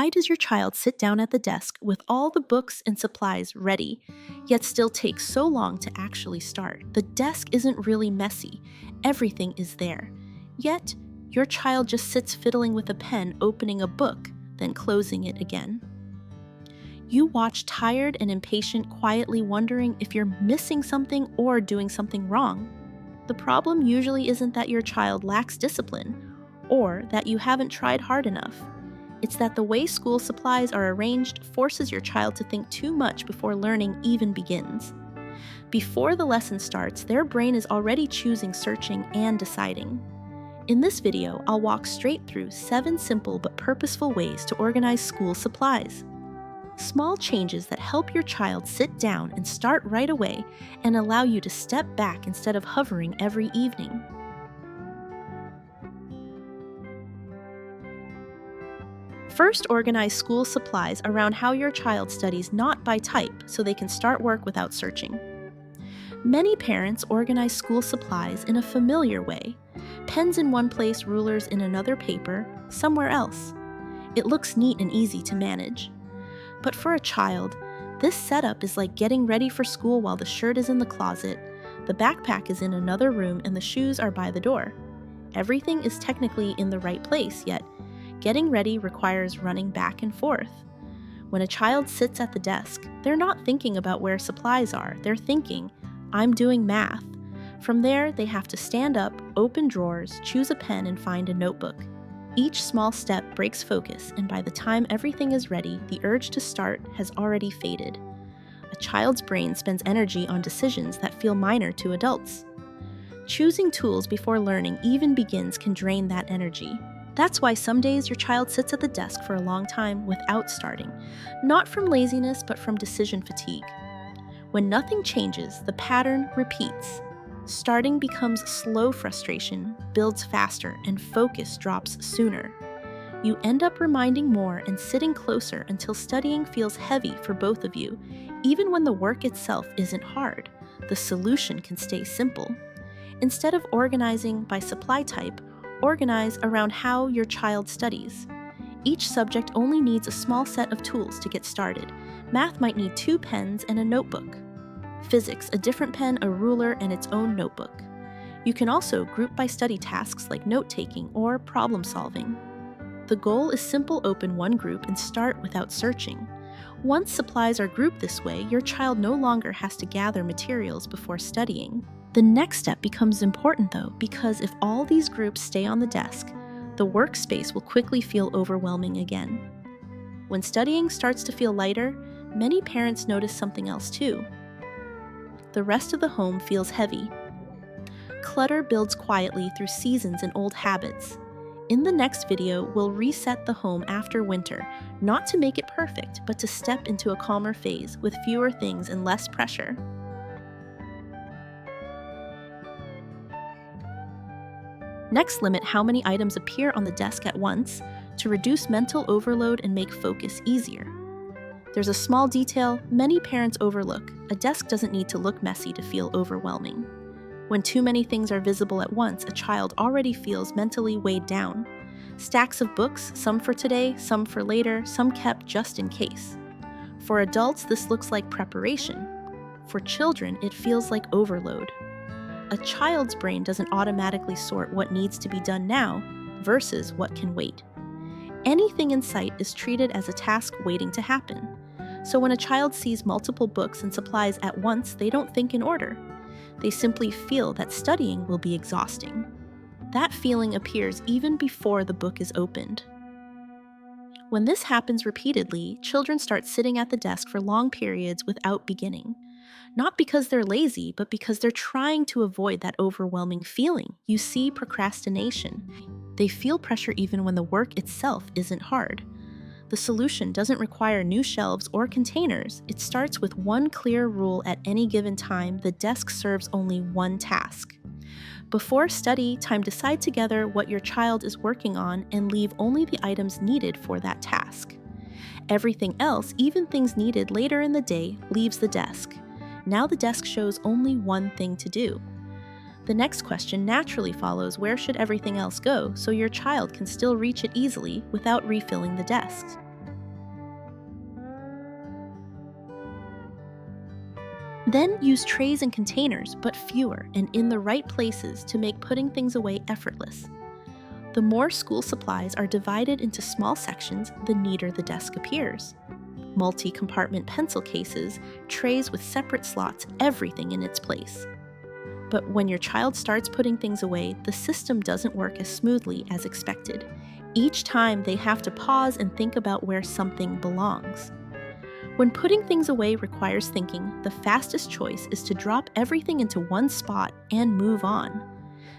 Why does your child sit down at the desk with all the books and supplies ready, yet still take so long to actually start? The desk isn't really messy. Everything is there. Yet, your child just sits fiddling with a pen, opening a book, then closing it again. You watch tired and impatient, quietly wondering if you're missing something or doing something wrong. The problem usually isn't that your child lacks discipline or that you haven't tried hard enough. It's that the way school supplies are arranged forces your child to think too much before learning even begins. Before the lesson starts, their brain is already choosing, searching, and deciding. In this video, I'll walk straight through 7 simple but purposeful ways to organize school supplies. Small changes that help your child sit down and start right away and allow you to step back instead of hovering every evening. First, organize school supplies around how your child studies, not by type, so they can start work without searching. Many parents organize school supplies in a familiar way. Pens in one place, rulers in another paper, somewhere else. It looks neat and easy to manage. But for a child, this setup is like getting ready for school while the shirt is in the closet, the backpack is in another room, and the shoes are by the door. Everything is technically in the right place, yet getting ready requires running back and forth. When a child sits at the desk, they're not thinking about where supplies are. They're thinking, I'm doing math. From there, they have to stand up, open drawers, choose a pen, and find a notebook. Each small step breaks focus, and by the time everything is ready, the urge to start has already faded. A child's brain spends energy on decisions that feel minor to adults. Choosing tools before learning even begins can drain that energy. That's why some days your child sits at the desk for a long time without starting, not from laziness but from decision fatigue. When nothing changes, the pattern repeats. Starting becomes slow frustration, builds faster, and focus drops sooner. You end up reminding more and sitting closer until studying feels heavy for both of you. Even when the work itself isn't hard, the solution can stay simple. Instead of organizing by supply type, organize around how your child studies. Each subject only needs a small set of tools to get started. Math might need 2 pens and a notebook. Physics, a different pen, a ruler, and its own notebook. You can also group by study tasks like note-taking or problem-solving. The goal is simple: open one group and start without searching. Once supplies are grouped this way, your child no longer has to gather materials before studying. The next step becomes important though, because if all these groups stay on the desk, the workspace will quickly feel overwhelming again. When studying starts to feel lighter, many parents notice something else too. The rest of the home feels heavy. Clutter builds quietly through seasons and old habits. In the next video, we'll reset the home after winter, not to make it perfect, but to step into a calmer phase with fewer things and less pressure. Next, limit how many items appear on the desk at once to reduce mental overload and make focus easier. There's a small detail many parents overlook. A desk doesn't need to look messy to feel overwhelming. When too many things are visible at once, a child already feels mentally weighed down. Stacks of books, some for today, some for later, some kept just in case. For adults, this looks like preparation. For children, it feels like overload. A child's brain doesn't automatically sort what needs to be done now versus what can wait. Anything in sight is treated as a task waiting to happen. So when a child sees multiple books and supplies at once, they don't think in order. They simply feel that studying will be exhausting. That feeling appears even before the book is opened. When this happens repeatedly, children start sitting at the desk for long periods without beginning. Not because they're lazy, but because they're trying to avoid that overwhelming feeling. You see procrastination. They feel pressure even when the work itself isn't hard. The solution doesn't require new shelves or containers. It starts with one clear rule: at any given time, the desk serves only one task. Before study time, decide together what your child is working on and leave only the items needed for that task. Everything else, even things needed later in the day, leaves the desk. Now the desk shows only one thing to do. The next question naturally follows: where should everything else go so your child can still reach it easily without refilling the desk? Then use trays and containers, but fewer and in the right places to make putting things away effortless. The more school supplies are divided into small sections, the neater the desk appears. Multi-compartment pencil cases, trays with separate slots, everything in its place. But when your child starts putting things away, the system doesn't work as smoothly as expected. Each time they have to pause and think about where something belongs. When putting things away requires thinking, the fastest choice is to drop everything into one spot and move on.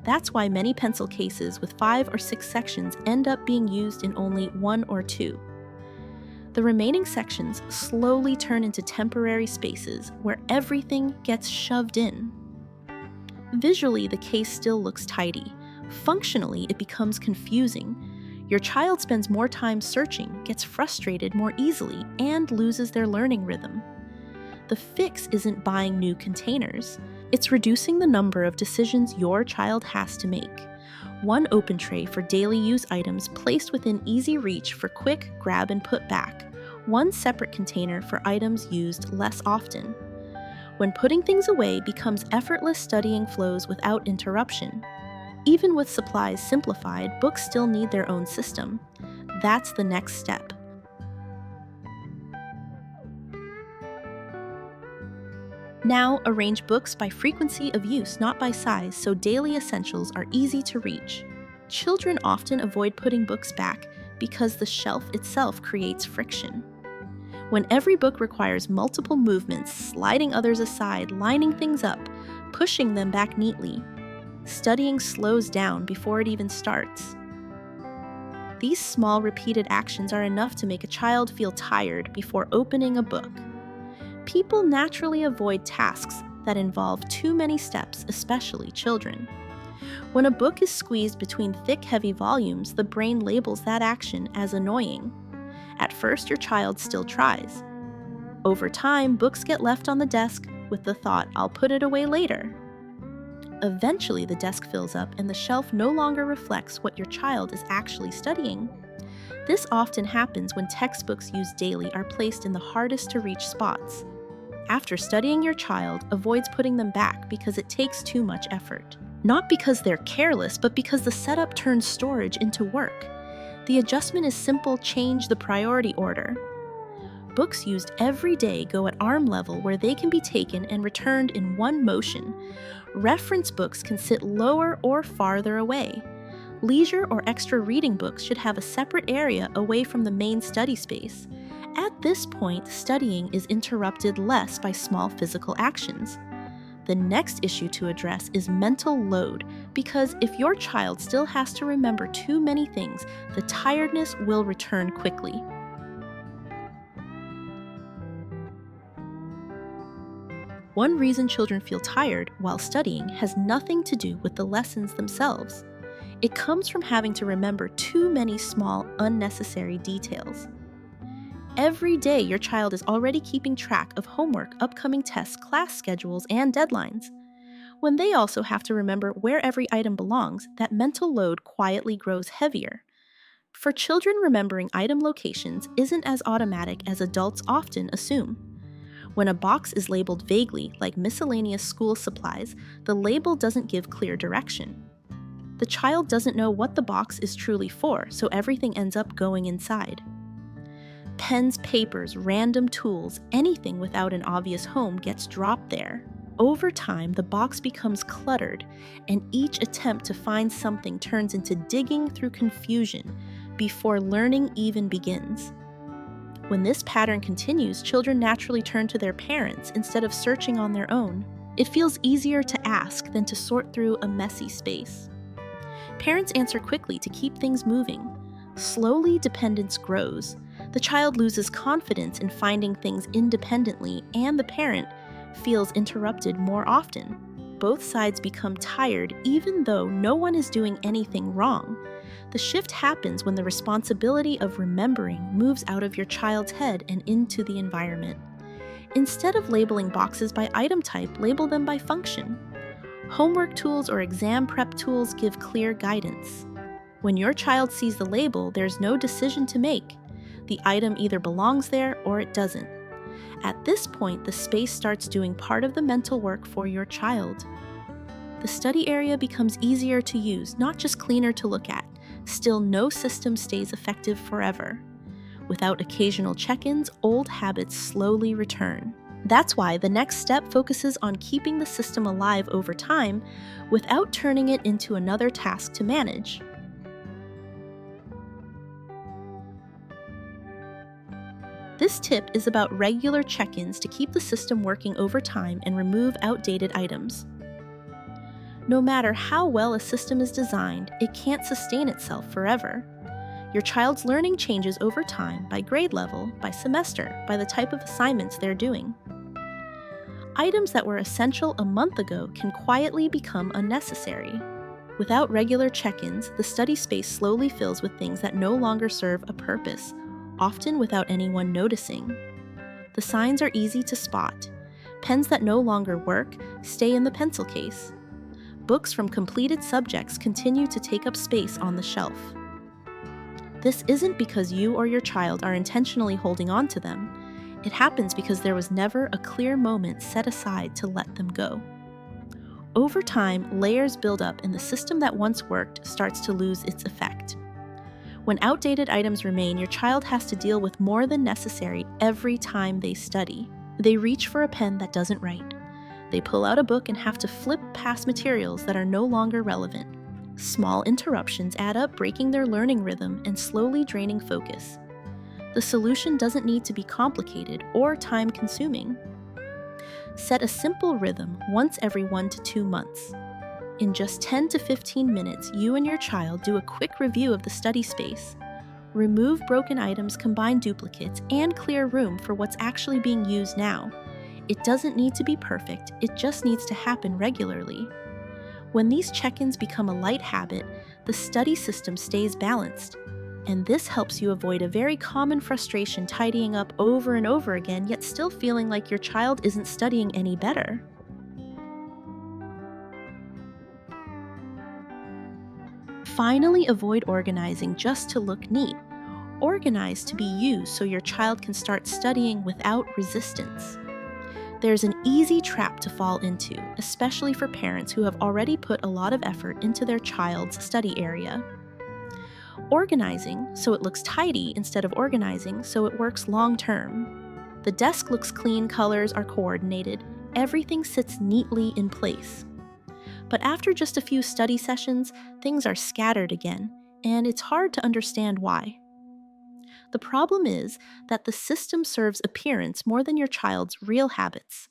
That's why many pencil cases with 5 or 6 sections end up being used in only 1 or 2. The remaining sections slowly turn into temporary spaces where everything gets shoved in. Visually, the case still looks tidy. Functionally, it becomes confusing. Your child spends more time searching, gets frustrated more easily, and loses their learning rhythm. The fix isn't buying new containers. It's reducing the number of decisions your child has to make. One open tray for daily use items placed within easy reach for quick grab and put back. One separate container for items used less often. When putting things away becomes effortless, studying flows without interruption. Even with supplies simplified, books still need their own system. That's the next step. Now, arrange books by frequency of use, not by size, so daily essentials are easy to reach. Children often avoid putting books back because the shelf itself creates friction. When every book requires multiple movements, sliding others aside, lining things up, pushing them back neatly, studying slows down before it even starts. These small repeated actions are enough to make a child feel tired before opening a book. People naturally avoid tasks that involve too many steps, especially children. When a book is squeezed between thick, heavy volumes, the brain labels that action as annoying. At first, your child still tries. Over time, books get left on the desk with the thought, "I'll put it away later." Eventually, the desk fills up and the shelf no longer reflects what your child is actually studying. This often happens when textbooks used daily are placed in the hardest to reach spots. After studying, your child avoids putting them back because it takes too much effort. Not because they're careless, but because the setup turns storage into work. The adjustment is simple: change the priority order. Books used every day go at arm level where they can be taken and returned in one motion. Reference books can sit lower or farther away. Leisure or extra reading books should have a separate area away from the main study space. At this point, studying is interrupted less by small physical actions. The next issue to address is mental load, because if your child still has to remember too many things, the tiredness will return quickly. One reason children feel tired while studying has nothing to do with the lessons themselves. It comes from having to remember too many small, unnecessary details. Every day, your child is already keeping track of homework, upcoming tests, class schedules, and deadlines. When they also have to remember where every item belongs, that mental load quietly grows heavier. For children, remembering item locations isn't as automatic as adults often assume. When a box is labeled vaguely, like miscellaneous school supplies, the label doesn't give clear direction. The child doesn't know what the box is truly for, so everything ends up going inside. Pens, papers, random tools, anything without an obvious home gets dropped there. Over time, the box becomes cluttered, and each attempt to find something turns into digging through confusion before learning even begins. When this pattern continues, children naturally turn to their parents instead of searching on their own. It feels easier to ask than to sort through a messy space. Parents answer quickly to keep things moving. Slowly, dependence grows. The child loses confidence in finding things independently, and the parent feels interrupted more often. Both sides become tired even though no one is doing anything wrong. The shift happens when the responsibility of remembering moves out of your child's head and into the environment. Instead of labeling boxes by item type, label them by function. Homework tools or exam prep tools give clear guidance. When your child sees the label, there's no decision to make. The item either belongs there or it doesn't. At this point, the space starts doing part of the mental work for your child. The study area becomes easier to use, not just cleaner to look at. Still, no system stays effective forever. Without occasional check-ins, old habits slowly return. That's why the next step focuses on keeping the system alive over time without turning it into another task to manage. This tip is about regular check-ins to keep the system working over time and remove outdated items. No matter how well a system is designed, it can't sustain itself forever. Your child's learning changes over time by grade level, by semester, by the type of assignments they're doing. Items that were essential a month ago can quietly become unnecessary. Without regular check-ins, the study space slowly fills with things that no longer serve a purpose, often without anyone noticing. The signs are easy to spot. Pens that no longer work stay in the pencil case. Books from completed subjects continue to take up space on the shelf. This isn't because you or your child are intentionally holding on to them. It happens because there was never a clear moment set aside to let them go. Over time, layers build up and the system that once worked starts to lose its effect. When outdated items remain, your child has to deal with more than necessary every time they study. They reach for a pen that doesn't write. They pull out a book and have to flip past materials that are no longer relevant. Small interruptions add up, breaking their learning rhythm and slowly draining focus. The solution doesn't need to be complicated or time-consuming. Set a simple rhythm once every 1 to 2 months. In just 10 to 15 minutes, you and your child do a quick review of the study space. Remove broken items, combine duplicates, and clear room for what's actually being used now. It doesn't need to be perfect, it just needs to happen regularly. When these check-ins become a light habit, the study system stays balanced. And this helps you avoid a very common frustration tidying up over and over again, yet still feeling like your child isn't studying any better. Finally, avoid organizing just to look neat. Organize to be used so your child can start studying without resistance. There's an easy trap to fall into, especially for parents who have already put a lot of effort into their child's study area. Organizing so it looks tidy instead of organizing so it works long term. The desk looks clean, colors are coordinated, everything sits neatly in place. But after just a few study sessions, things are scattered again, and it's hard to understand why. The problem is that the system serves appearance more than your child's real habits.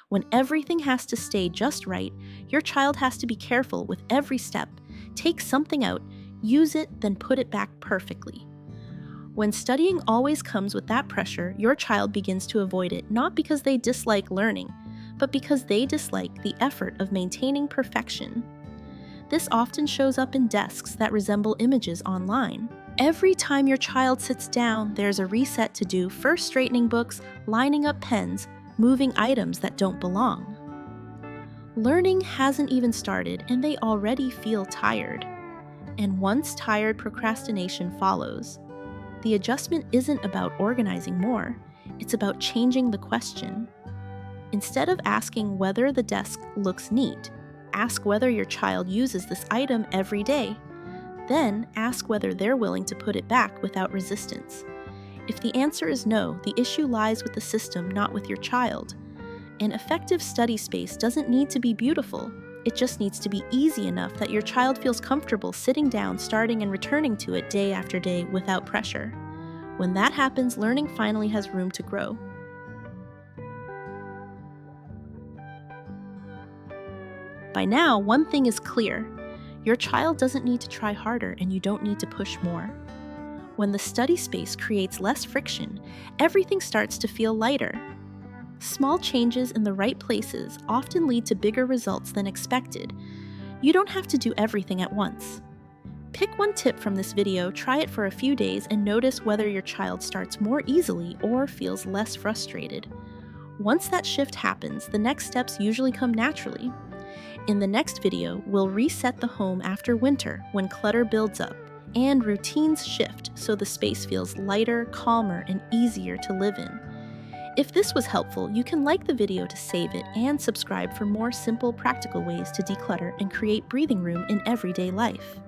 When everything has to stay just right, your child has to be careful with every step, take something out, use it, then put it back perfectly. When studying always comes with that pressure, your child begins to avoid it, not because they dislike learning, but because they dislike the effort of maintaining perfection. This often shows up in desks that resemble images online. Every time your child sits down, there's a reset to do, first straightening books, lining up pens, moving items that don't belong. Learning hasn't even started, and they already feel tired. And once tired, procrastination follows. The adjustment isn't about organizing more, it's about changing the question. Instead of asking whether the desk looks neat, ask whether your child uses this item every day. Then ask whether they're willing to put it back without resistance. If the answer is no, the issue lies with the system, not with your child. An effective study space doesn't need to be beautiful. It just needs to be easy enough that your child feels comfortable sitting down, starting and returning to it day after day without pressure. When that happens, learning finally has room to grow. By now, one thing is clear. Your child doesn't need to try harder, and you don't need to push more. When the study space creates less friction, everything starts to feel lighter. Small changes in the right places often lead to bigger results than expected. You don't have to do everything at once. Pick one tip from this video, try it for a few days, and notice whether your child starts more easily or feels less frustrated. Once that shift happens, the next steps usually come naturally. In the next video, we'll reset the home after winter when clutter builds up and routines shift so the space feels lighter, calmer, and easier to live in. If this was helpful, you can like the video to save it and subscribe for more simple, practical ways to declutter and create breathing room in everyday life.